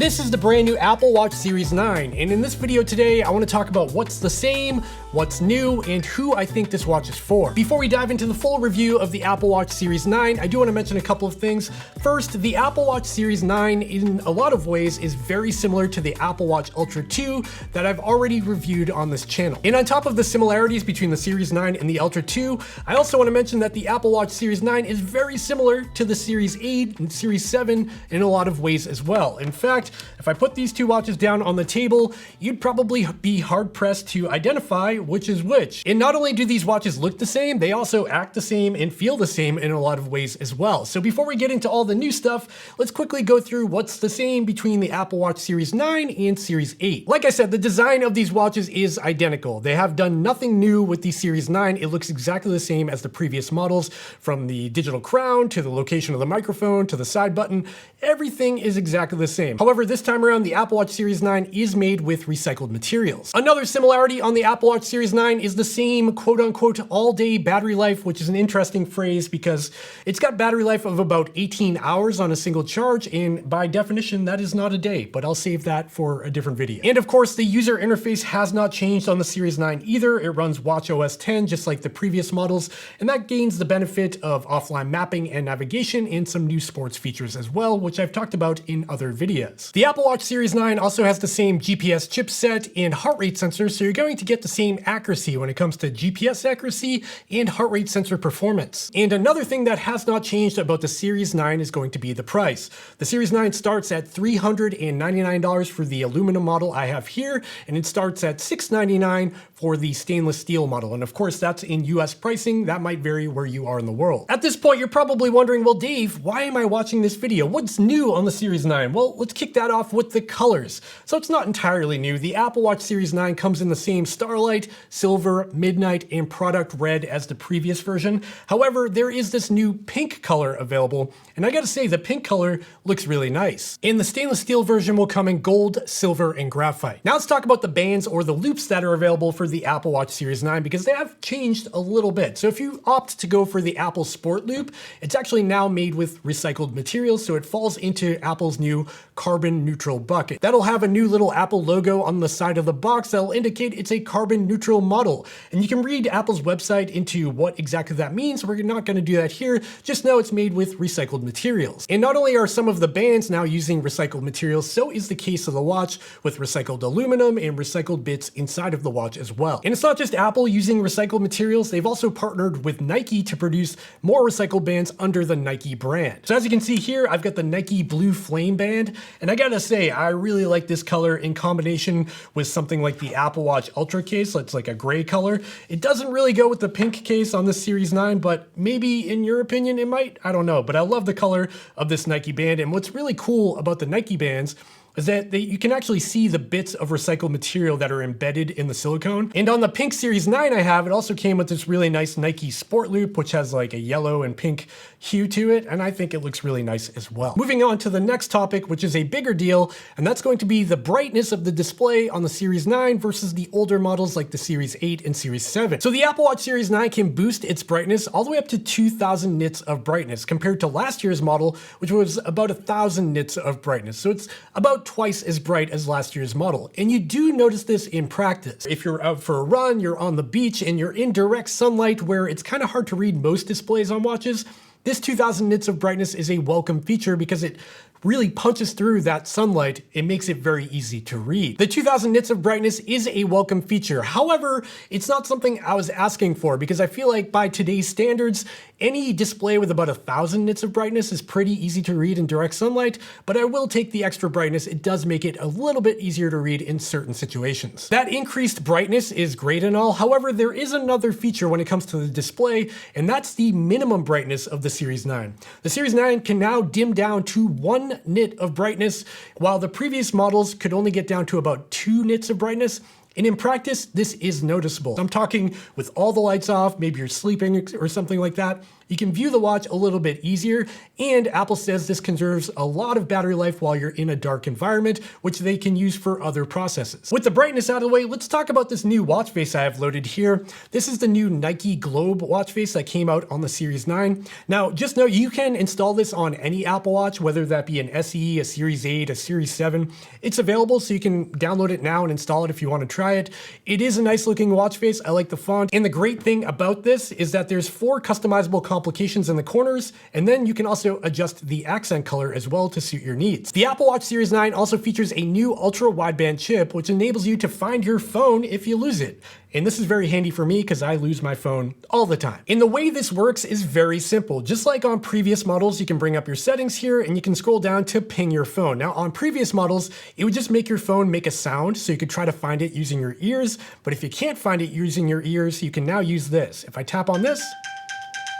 This is the brand new Apple Watch Series 9, and in this video today, I want to talk about what's the same, what's new, and who I think this watch is for. Before we dive into the full review of the Apple Watch Series 9, I do want to mention a couple of things. First, the Apple Watch Series 9 in a lot of ways is very similar to the Apple Watch Ultra 2 that I've already reviewed on this channel. And on top of the similarities between the Series 9 and the Ultra 2, I also want to mention that the Apple Watch Series 9 is very similar to the Series 8 and Series 7 in a lot of ways as well. In fact, if I put these two watches down on the table, you'd probably be hard-pressed to identify which is which. And not only do these watches look the same, they also act the same and feel the same in a lot of ways as well. So before we get into all the new stuff, let's quickly go through what's the same between the Apple Watch Series 9 and Series 8. Like I said, the design of these watches is identical. They have done nothing new with the Series 9. It looks exactly the same as the previous models, from the digital crown to the location of the microphone to the side button. Everything is exactly the same. However, this time around, the Apple Watch Series 9 is made with recycled materials. Another similarity on the Apple Watch Series 9 is the same quote-unquote all-day battery life, which is an interesting phrase because it's got battery life of about 18 hours on a single charge, and by definition, that is not a day, but I'll save that for a different video. And of course, the user interface has not changed on the Series 9 either. It runs watchOS 10 just like the previous models, and that gains the benefit of offline mapping and navigation and some new sports features as well, which I've talked about in other videos. The Apple Watch Series 9 also has the same GPS chipset and heart rate sensor, so you're going to get the same accuracy when it comes to GPS accuracy and heart rate sensor performance. And another thing that has not changed about the Series 9 is going to be the price. The Series 9 starts at $399 for the aluminum model I have here, and it starts at $699 for the stainless steel model. And of course, that's in US pricing. That might vary where you are in the world. At this point, you're probably wondering, well, Dave, why am I watching this video? What's new on the Series 9? Well, let's kick that off with the colors. So it's not entirely new. The Apple Watch Series 9 comes in the same Starlight, Silver, Midnight, and Product Red as the previous version. However, there is this new pink color available, and I gotta say, the pink color looks really nice. And the stainless steel version will come in gold, silver, and graphite. Now let's talk about the bands or the loops that are available for the Apple Watch Series 9 because they have changed a little bit. So if you opt to go for the Apple Sport Loop, it's actually now made with recycled materials, so it falls into Apple's new carbon neutral bucket. That'll have a new little Apple logo on the side of the box that'll indicate it's a carbon neutral model. And you can read Apple's website into what exactly that means. We're not going to do that here. Just know it's made with recycled materials. And not only are some of the bands now using recycled materials, so is the case of the watch with recycled aluminum and recycled bits inside of the watch as well. And it's not just Apple using recycled materials. They've also partnered with Nike to produce more recycled bands under the Nike brand. So as you can see here, I've got the Nike Blue Flame band. And I gotta say, I really like this color in combination with something like the Apple Watch Ultra case. It's like a gray color. It doesn't really go with the pink case on the Series 9, but maybe in your opinion it might. I don't know, but I love the color of this Nike band. And what's really cool about the Nike bands is that you can actually see the bits of recycled material that are embedded in the silicone. And on the pink Series 9 I have, it also came with this really nice Nike Sport Loop, which has like a yellow and pink hue to it, and I think it looks really nice as well. Moving on to the next topic, which is a bigger deal, and that's going to be the brightness of the display on the Series 9 versus the older models like the Series 8 and Series 7. So the Apple Watch Series 9 can boost its brightness all the way up to 2,000 nits of brightness compared to last year's model, which was about 1,000 nits of brightness. So it's about twice as bright as last year's model. And you do notice this in practice. If you're out for a run, you're on the beach, and you're in direct sunlight where it's kind of hard to read most displays on watches, this 2,000 nits of brightness is a welcome feature because it really punches through that sunlight. It makes it very easy to read. The 2,000 nits of brightness is a welcome feature. However, it's not something I was asking for because I feel like by today's standards, any display with about 1,000 nits of brightness is pretty easy to read in direct sunlight, but I will take the extra brightness. It does make it a little bit easier to read in certain situations. That increased brightness is great and all. However, there is another feature when it comes to the display, and that's the minimum brightness of the Series 9. The Series 9 can now dim down to 1 nit of brightness, while the previous models could only get down to about 2 nits of brightness. And in practice, this is noticeable. I'm talking with all the lights off, maybe you're sleeping or something like that. You can view the watch a little bit easier, and Apple says this conserves a lot of battery life while you're in a dark environment, which they can use for other processes. With the brightness out of the way, let's talk about this new watch face I have loaded here. This is the new Nike Globe watch face that came out on the Series 9. Now, just know you can install this on any Apple Watch, whether that be an SE, a Series 8, a Series 7. It's available, so you can download it now and install it if you want to try it. It is a nice looking watch face. I like the font. And the great thing about this is that there's 4 customizable complications in the corners, and then you can also adjust the accent color as well to suit your needs. The Apple Watch Series 9 also features a new ultra wideband chip, which enables you to find your phone if you lose it. And this is very handy for me because I lose my phone all the time. And the way this works is very simple. Just like on previous models, you can bring up your settings here and you can scroll down to ping your phone. Now on previous models, it would just make your phone make a sound so you could try to find it using your ears. But if you can't find it using your ears, you can now use this. If I tap on this,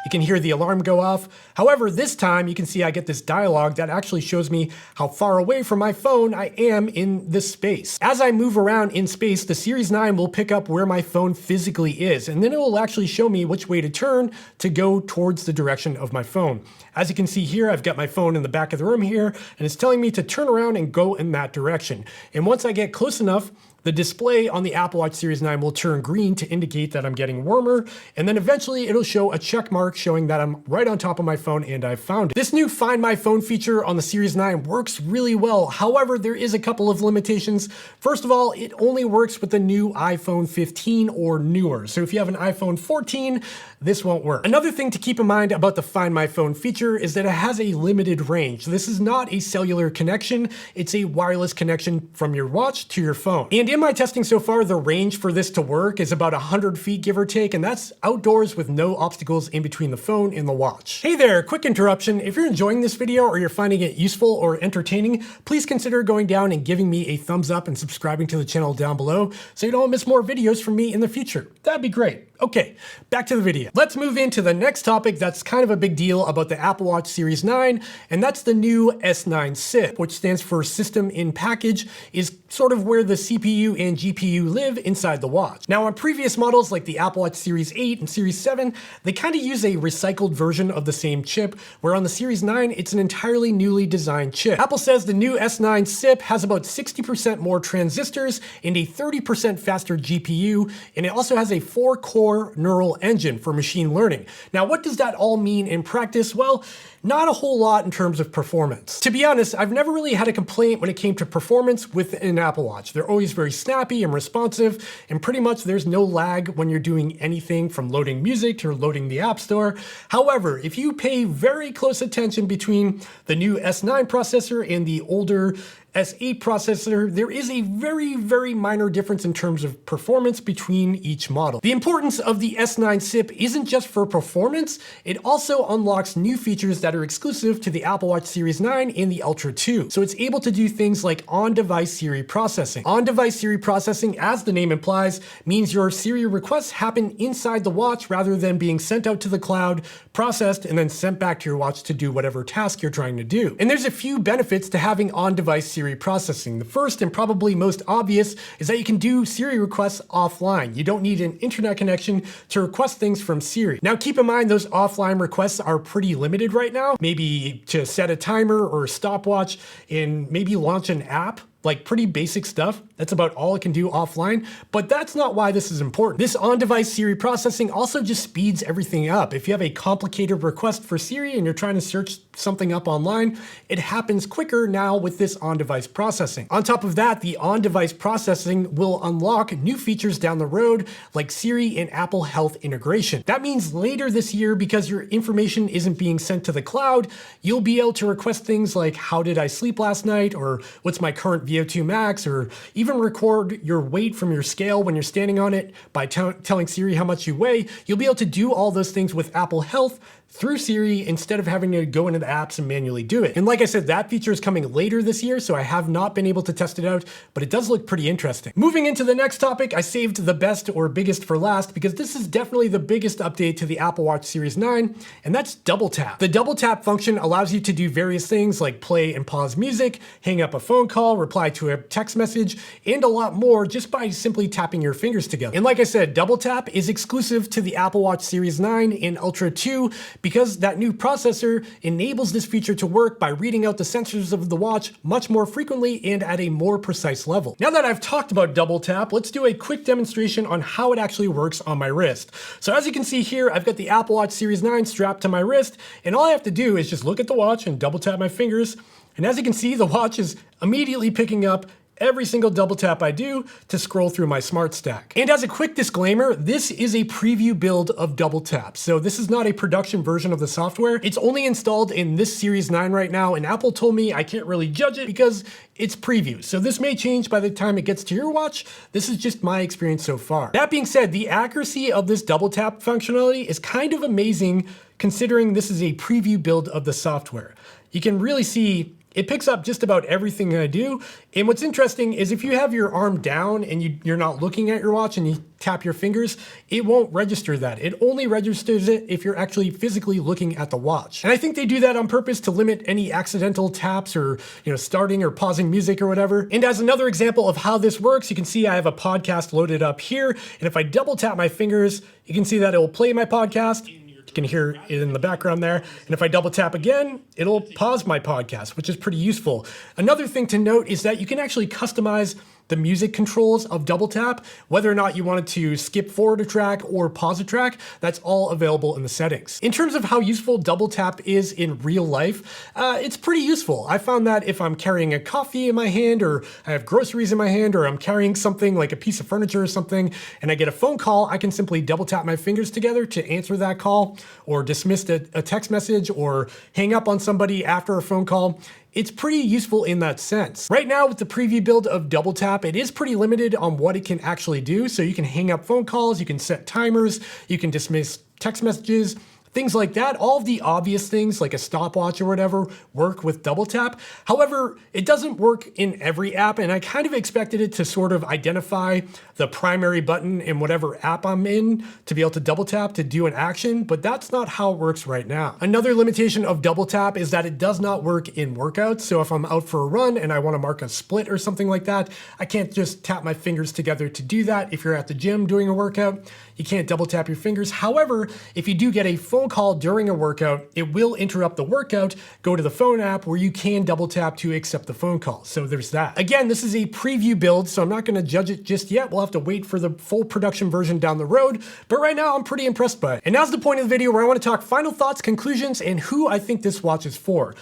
you can hear the alarm go off. However, this time you can see I get this dialogue that actually shows me how far away from my phone I am in this space. As I move around in space, the Series 9 will pick up where my phone physically is, and then it will actually show me which way to turn to go towards the direction of my phone. As you can see here, I've got my phone in the back of the room here, and it's telling me to turn around and go in that direction. And once I get close enough, the display on the Apple Watch Series 9 will turn green to indicate that I'm getting warmer, and then eventually it'll show a check mark showing that I'm right on top of my phone and I've found it. This new Find My Phone feature on the Series 9 works really well. However, there is a couple of limitations. First of all, it only works with the new iPhone 15 or newer. So if you have an iPhone 14, this won't work. Another thing to keep in mind about the Find My Phone feature is that it has a limited range. This is not a cellular connection, it's a wireless connection from your watch to your phone. And in my testing so far, the range for this to work is about 100 feet, give or take, and that's outdoors with no obstacles in between the phone and the watch. Hey there, quick interruption. If you're enjoying this video or you're finding it useful or entertaining, please consider going down and giving me a thumbs up and subscribing to the channel down below so you don't miss more videos from me in the future. That'd be great. Okay, back to the video. Let's move into the next topic that's kind of a big deal about the Apple Watch Series 9, and that's the new S9 SIP, which stands for System in Package, is sort of where the CPU and GPU live inside the watch. Now on previous models like the Apple Watch Series 8 and Series 7, they kind of use a recycled version of the same chip, where on the Series 9, it's an entirely newly designed chip. Apple says the new S9 SIP has about 60% more transistors and a 30% faster GPU, and it also has a 4-core neural engine for machine learning. Now, what does that all mean in practice? Well, not a whole lot in terms of performance. To be honest, I've never really had a complaint when it came to performance with an Apple Watch. They're always very snappy and responsive, and pretty much there's no lag when you're doing anything from loading music to loading the App Store. However, if you pay very close attention between the new S9 processor and the older S8 processor, there is a very, very minor difference in terms of performance between each model. The importance of the S9 SIP isn't just for performance, it also unlocks new features that are exclusive to the Apple Watch Series 9 and the Ultra 2. So it's able to do things like on-device Siri processing. On-device Siri processing, as the name implies, means your Siri requests happen inside the watch rather than being sent out to the cloud, processed, and then sent back to your watch to do whatever task you're trying to do. And there's a few benefits to having on-device Siri processing. The first and probably most obvious is that you can do Siri requests offline. You don't need an internet connection to request things from Siri. Now keep in mind those offline requests are pretty limited right now. Maybe to set a timer or a stopwatch and maybe launch an app. Like pretty basic stuff. That's about all it can do offline, but that's not why this is important. This on-device Siri processing also just speeds everything up. If you have a complicated request for Siri and you're trying to search something up online, it happens quicker now with this on-device processing. On top of that, the on-device processing will unlock new features down the road like Siri and Apple Health integration. That means later this year, because your information isn't being sent to the cloud, you'll be able to request things like how did I sleep last night, or what's my current VO2 max, or even record your weight from your scale when you're standing on it by telling Siri how much you weigh. You'll be able to do all those things with Apple Health through Siri instead of having to go into the apps and manually do it. And like I said, that feature is coming later this year, so I have not been able to test it out, but it does look pretty interesting. Moving into the next topic, I saved the best or biggest for last because this is definitely the biggest update to the Apple Watch Series 9, and that's double tap. The double tap function allows you to do various things like play and pause music, hang up a phone call, reply to a text message, and a lot more just by simply tapping your fingers together. And like I said, double tap is exclusive to the Apple Watch Series 9 and Ultra 2 because that new processor enables this feature to work by reading out the sensors of the watch much more frequently and at a more precise level. Now that I've talked about double tap, let's do a quick demonstration on how it actually works on my wrist. So as you can see here, I've got the Apple Watch Series 9 strapped to my wrist, and all I have to do is just look at the watch and double tap my fingers. And as you can see, the watch is immediately picking up every single double tap I do to scroll through my smart stack. And as a quick disclaimer, this is a preview build of double tap. So this is not a production version of the software. It's only installed in this Series 9 right now, and Apple told me I can't really judge it because it's preview. So this may change by the time it gets to your watch. This is just my experience so far. That being said, the accuracy of this double tap functionality is kind of amazing considering this is a preview build of the software. You can really see it picks up just about everything I do. And what's interesting is if you have your arm down and you're not looking at your watch and you tap your fingers, it won't register that. It only registers it if you're actually physically looking at the watch. And I think they do that on purpose to limit any accidental taps or starting or pausing music or whatever. And as another example of how this works, you can see I have a podcast loaded up here. And if I double tap my fingers, you can see that it will play my podcast. You can hear it in the background there. And if I double tap again, it'll pause my podcast, which is pretty useful. Another thing to note is that you can actually customize the music controls of double tap, whether or not you wanted to skip forward a track or pause a track, that's all available in the settings. In terms of how useful double tap is in real life, it's pretty useful. I found that if I'm carrying a coffee in my hand or I have groceries in my hand or I'm carrying something like a piece of furniture or something and I get a phone call, I can simply double tap my fingers together to answer that call or dismiss a text message or hang up on somebody after a phone call. It's pretty useful in that sense. Right now with the preview build of double tap, it is pretty limited on what it can actually do. So you can hang up phone calls, you can set timers, you can dismiss text messages, things like that. All of the obvious things like a stopwatch or whatever work with double tap. However, it doesn't work in every app, and I kind of expected it to sort of identify the primary button in whatever app I'm in to be able to double tap to do an action, but that's not how it works right now. Another limitation of double tap is that it does not work in workouts. So if I'm out for a run and I want to mark a split or something like that, I can't just tap my fingers together to do that. If you're at the gym doing a workout, you can't double tap your fingers. However, if you do get a phone call during a workout, it will interrupt the workout, go to the phone app where you can double tap to accept the phone call. So there's that. Again, this is a preview build, so I'm not going to judge it just yet. We'll have to wait for the full production version down the road, but right now I'm pretty impressed by it. And now's the point of the video where I want to talk final thoughts, conclusions, and who I think this watch is for.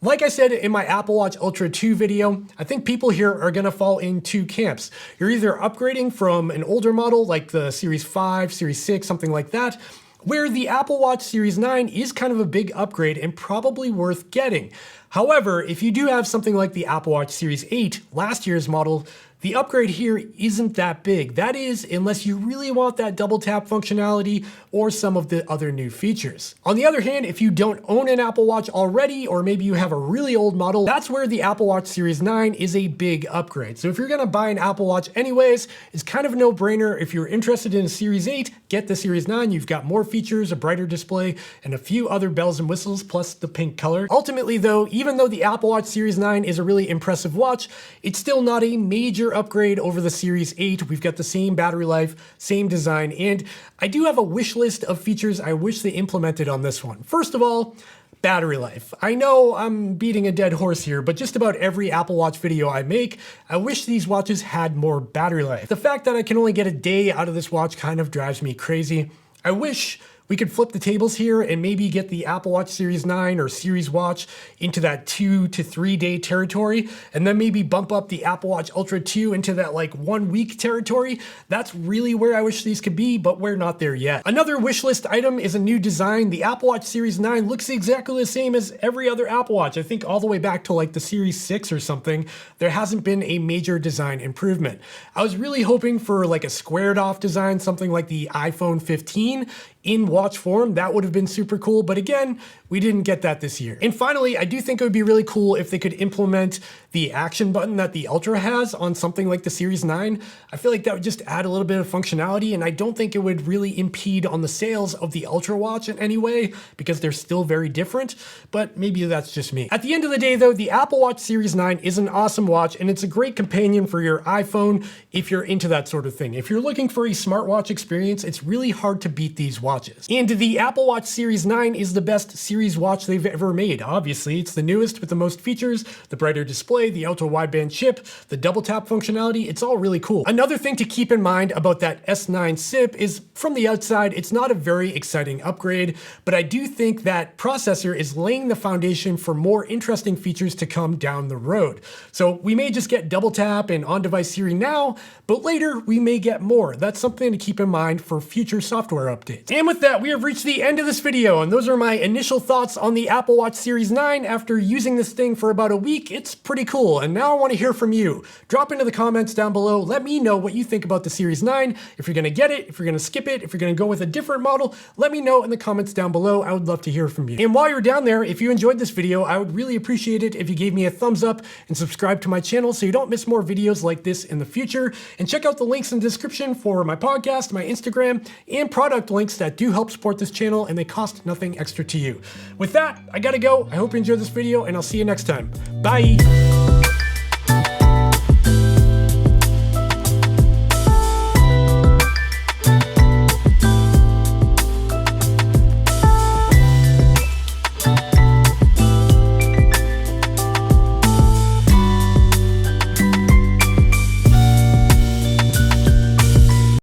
Like I said in my Apple Watch Ultra 2 video, I think people here are gonna fall in two camps. You're either upgrading from an older model like the Series 5, Series 6, something like that, where the Apple Watch Series 9 is kind of a big upgrade and probably worth getting. However, if you do have something like the Apple Watch Series 8, last year's model, the upgrade here isn't that big. That is, unless you really want that double tap functionality or some of the other new features. On the other hand, if you don't own an Apple Watch already, or maybe you have a really old model, that's where the Apple Watch Series 9 is a big upgrade. So if you're gonna buy an Apple Watch anyways, it's kind of a no-brainer. If you're interested in a Series 8, get the Series 9. You've got more features, a brighter display, and a few other bells and whistles, plus the pink color. Ultimately though, even though the Apple Watch Series 9 is a really impressive watch, it's still not a major upgrade over the Series 8. We've got the same battery life, same design, and I do have a wish list of features I wish they implemented on this one. First of all, battery life. I know I'm beating a dead horse here, but just about every Apple Watch video I make, I wish these watches had more battery life. The fact that I can only get a day out of this watch kind of drives me crazy. I wish we could flip the tables here and maybe get the Apple Watch Series 9 or Series Watch into that 2 to 3 day territory, and then maybe bump up the Apple Watch Ultra 2 into that like 1 week territory. That's really where I wish these could be, but we're not there yet. Another wish list item is a new design. The Apple Watch Series 9 looks exactly the same as every other Apple Watch. I think all the way back to like the Series 6 or something, there hasn't been a major design improvement. I was really hoping for like a squared off design, something like the iPhone 15. in watch form, that would have been super cool. But again, we didn't get that this year. And finally, I do think it would be really cool if they could implement the action button that the Ultra has on something like the Series 9. I feel like that would just add a little bit of functionality, and I don't think it would really impede on the sales of the Ultra watch in any way because they're still very different, but maybe that's just me. At the end of the day though, the Apple Watch Series 9 is an awesome watch, and it's a great companion for your iPhone if you're into that sort of thing. If you're looking for a smartwatch experience, it's really hard to beat these watches. And the Apple Watch Series 9 is the best series watch they've ever made. Obviously, it's the newest with the most features, the brighter display, the ultra wideband chip, the double tap functionality. It's all really cool. Another thing to keep in mind about that S9 SIP is from the outside, it's not a very exciting upgrade, but I do think that processor is laying the foundation for more interesting features to come down the road. So we may just get double tap and on-device Siri now, but later we may get more. That's something to keep in mind for future software updates. And with that, we have reached the end of this video, and those are my initial thoughts on the Apple Watch Series 9 after using this thing for about a week. It's pretty cool, and now I want to hear from you. Drop into the comments down below. Let me know what you think about the Series 9. If you're gonna get it, if you're gonna skip it, if you're gonna go with a different model, let me know in the comments down below. I would love to hear from you. And while you're down there, if you enjoyed this video, I would really appreciate it if you gave me a thumbs up and subscribe to my channel so you don't miss more videos like this in the future. And check out the links in the description for my podcast, my Instagram, and product links that do help support this channel, and they cost nothing extra to you. With that, I gotta go. I hope you enjoyed this video, and I'll see you next time. Bye.